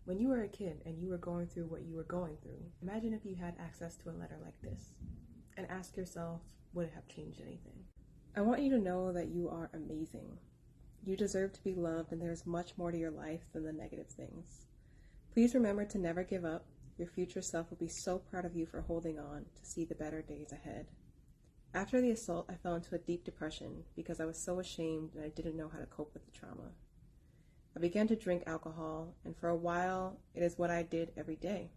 When you were a kid and you were going through what you were going through, imagine if you had access to a letter like this, and ask yourself, would it have changed anything? I want you to know that you are amazing. You deserve to be loved, and there's much more to your life than the negative things. Please remember to never give up. Your future self will be so proud of you for holding on to see the better days ahead. After the assault, I fell into a deep depression because I was so ashamed and I didn't know how to cope with the trauma. I began to drink alcohol, and for a while, it is what I did every day.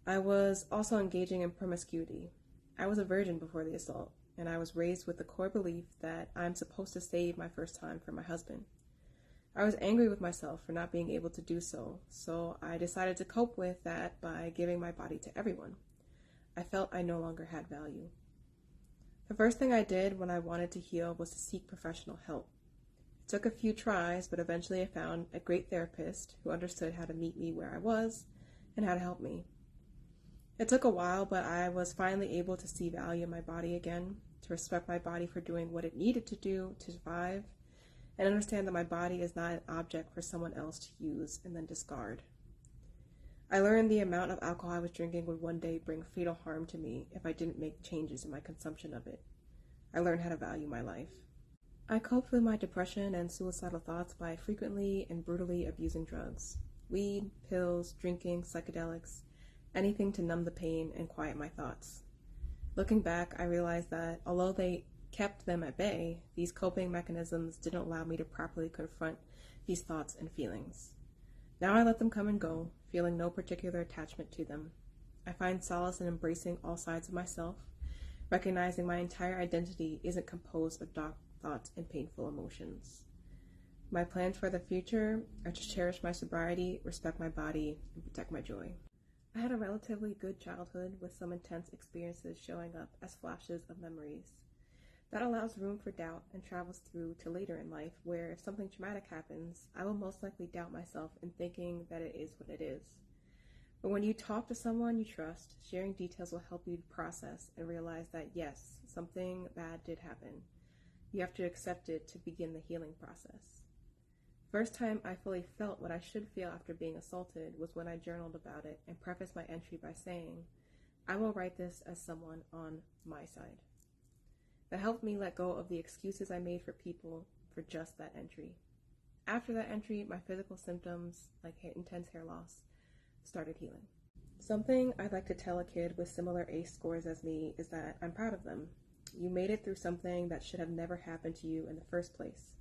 I was also engaging in promiscuity. I was a virgin before the assault, and I was raised with the core belief that I'm supposed to save my first time for my husband. I was angry with myself for not being able to do so, so I decided to cope with that by giving my body to everyone. I felt I no longer had value. The first thing I did when I wanted to heal was to seek professional help. It took a few tries, but eventually I found a great therapist who understood how to meet me where I was and how to help me. It took a while, but I was finally able to see value in my body again, to respect my body for doing what it needed to do to survive, and understand that my body is not an object for someone else to use and then discard. I learned the amount of alcohol I was drinking would one day bring fatal harm to me if I didn't make changes in my consumption of it. I learned how to value my life. I coped with my depression and suicidal thoughts by frequently and brutally abusing drugs. Weed, pills, drinking, psychedelics, anything to numb the pain and quiet my thoughts. Looking back, I realized that although they kept them at bay, these coping mechanisms didn't allow me to properly confront these thoughts and feelings. Now I let them come and go, feeling no particular attachment to them. I find solace in embracing all sides of myself, recognizing my entire identity isn't composed of dark thoughts and painful emotions. My plans for the future are to cherish my sobriety, respect my body, and protect my joy. I had a relatively good childhood with some intense experiences showing up as flashes of memories. That allows room for doubt and travels through to later in life where if something traumatic happens, I will most likely doubt myself in thinking that it is what it is. But when you talk to someone you trust, sharing details will help you process and realize that yes, something bad did happen. You have to accept it to begin the healing process. First time I fully felt what I should feel after being assaulted was when I journaled about it and prefaced my entry by saying, I will write this as someone on my side. That helped me let go of the excuses I made for people for just that entry. After that entry, my physical symptoms, like intense hair loss, started healing. Something I'd like to tell a kid with similar ACE scores as me is that I'm proud of them. You made it through something that should have never happened to you in the first place.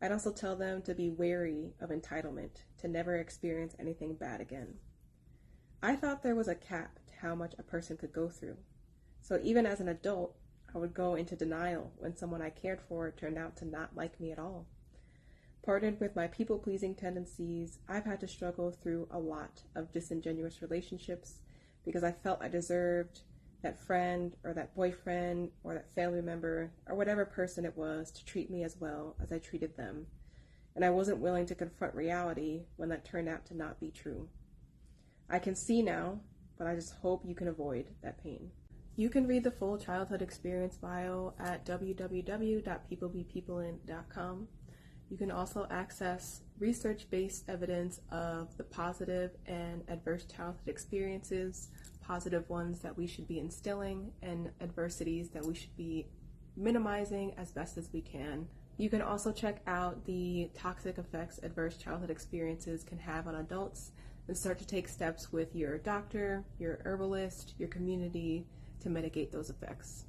I'd also tell them to be wary of entitlement, to never experience anything bad again. I thought there was a cap to how much a person could go through. So even as an adult, I would go into denial when someone I cared for turned out to not like me at all. Partnered with my people-pleasing tendencies, I've had to struggle through a lot of disingenuous relationships because I felt I deserved that friend or that boyfriend or that family member or whatever person it was to treat me as well as I treated them. And I wasn't willing to confront reality when that turned out to not be true. I can see now, but I just hope you can avoid that pain. You can read the full childhood experience bio at www.peoplebepeoplein.com. You can also access research-based evidence of the positive and adverse childhood experiences, positive ones that we should be instilling, and adversities that we should be minimizing as best as we can. You can also check out the toxic effects adverse childhood experiences can have on adults and start to take steps with your doctor, your herbalist, your community to mitigate those effects.